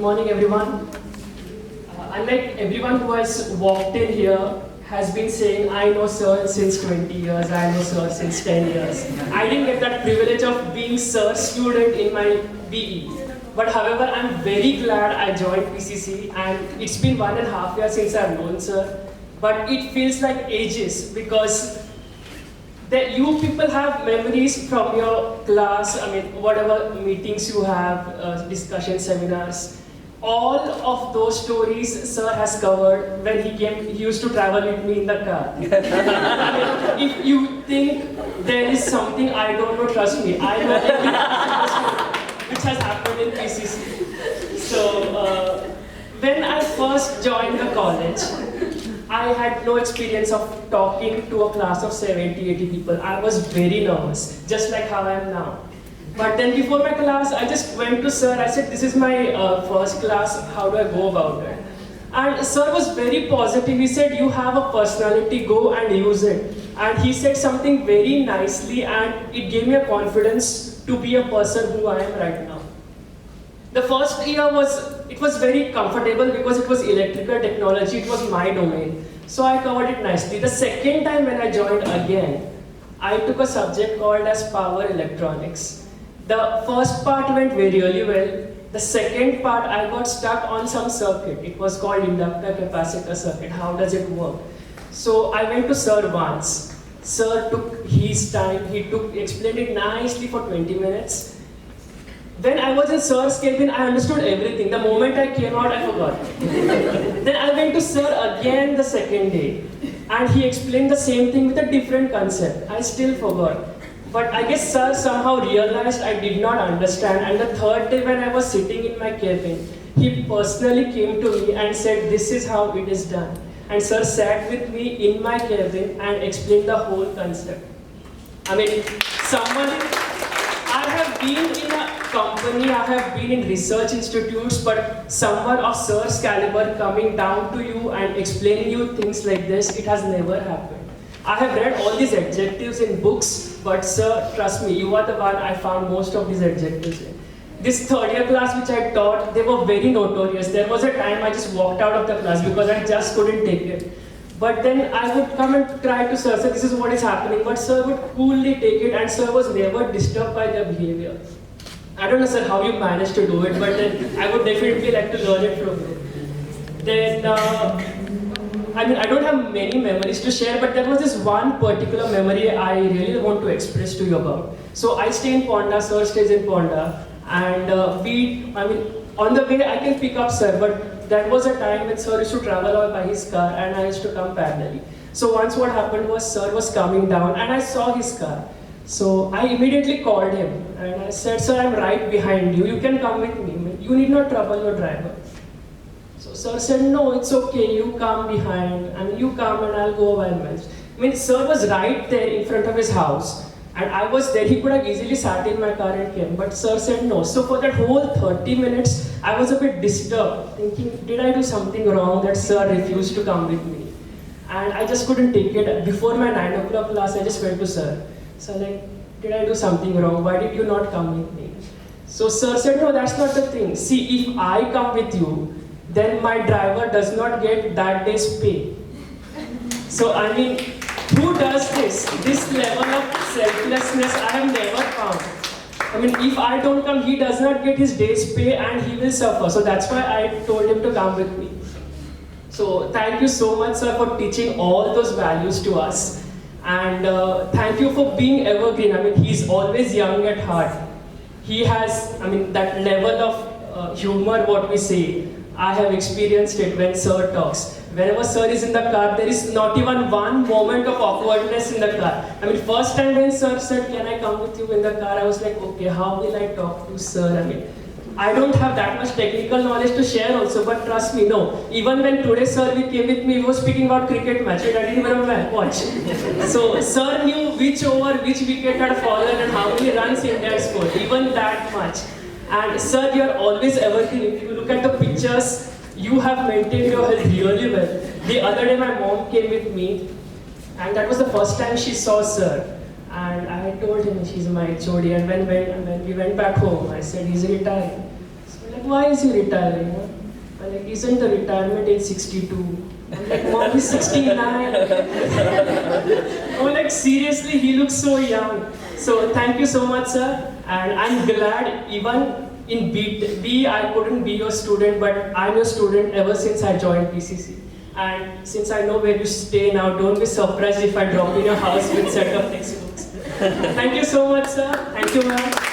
morning, everyone. Unlike everyone who has walked in here has been saying, I know sir since 20 years, I know sir since 10 years. I didn't get that privilege of being sir student in my BE. But however, I'm very glad I joined PCC, and it's been 1.5 years since I've known sir. But it feels like ages because that you people have memories from your class, whatever meetings you have, discussion seminars. All of those stories sir has covered when he used to travel with me in the car. If you think there is something I don't know, trust me, I know everything which has happened in PCC. So, when I first joined the college, I had no experience of talking to a class of 70, 80 people. I was very nervous, just like how I am now. But then before my class, I just went to sir, I said, this is my first class, how do I go about it? And sir was very positive. He said, you have a personality, go and use it. And he said something very nicely, and it gave me a confidence to be a person who I am right now. The first year was very comfortable because it was electrical technology, it was my domain. So I covered it nicely. The second time when I joined again, I took a subject called as power electronics. The first part went really well. The second part, I got stuck on some circuit. It was called inductor capacitor circuit. How does it work? So I went to sir once. Sir took his time. He explained it nicely for 20 minutes. When I was in sir's cabin, I understood everything. The moment I came out, I forgot. Then I went to sir again the second day. And he explained the same thing with a different concept. I still forgot. But I guess sir somehow realized I did not understand, and the third day when I was sitting in my cabin, he personally came to me and said, this is how it is done. And sir sat with me in my cabin and explained the whole concept. I have been in a company, I have been in research institutes, but someone of sir's caliber coming down to you and explaining you things like this, it has never happened. I have read all these adjectives in books, but sir, trust me, you are the one I found most of these adjectives in. This third year class which I taught, they were very notorious. There was a time I just walked out of the class because I just couldn't take it. But then I would come and try to sir, this is what is happening, but sir would coolly take it, and sir was never disturbed by their behavior. I don't know sir how you managed to do it, but then I would definitely like to learn it from you. Then, I don't have many memories to share, but there was this one particular memory I really want to express to you about. So I stay in Ponda, sir stays in Ponda, and on the way I can pick up sir, but that was a time when sir used to travel by his car and I used to come parallelly. So once what happened was sir was coming down and I saw his car. So I immediately called him and I said, sir, I'm right behind you, you can come with me, you need not trouble your driver. So sir said, no, it's okay, you come behind, you come and I'll go by myself. Sir was right there in front of his house and I was there, he could have easily sat in my car and came, but sir said no. So for that whole 30 minutes, I was a bit disturbed, thinking, did I do something wrong that sir refused to come with me? And I just couldn't take it. Before my 9 o'clock class, I just went to sir. So did I do something wrong? Why did you not come with me? So sir said, no, that's not the thing. See, if I come with you, then my driver does not get that day's pay. So who does this? This level of selflessness I have never found. If I don't come, he does not get his day's pay and he will suffer. So that's why I told him to come with me. So thank you so much, sir, for teaching all those values to us. And thank you for being evergreen. He's always young at heart. He has, that level of humor, what we say. I have experienced it when sir talks. Whenever sir is in the car, there is not even one moment of awkwardness in the car. First time when sir said, can I come with you in the car, I was like, okay, how will I talk to sir? I don't have that much technical knowledge to share also, but trust me, no. Even when today sir came with me, he was speaking about cricket match, I didn't even watch. So sir knew which over, which wicket had fallen and how many runs India had scored, even that much. And sir, you are always evergreen. If you look at the pictures, you have maintained your health really well. The other day my mom came with me and that was the first time she saw sir. And I told him she's my HOD, and when we went back home, I said, he's retired. So why is he retiring? Huh? I'm like, isn't the retirement age 62? I'm like, Mom, he's 69. I'm like, seriously, he looks so young. So thank you so much, sir. And I'm glad even in B, I couldn't be your student, but I'm your student ever since I joined PCC. And since I know where you stay now, don't be surprised if I drop in your house with set of textbooks. Thank you so much, sir. Thank you, ma'am.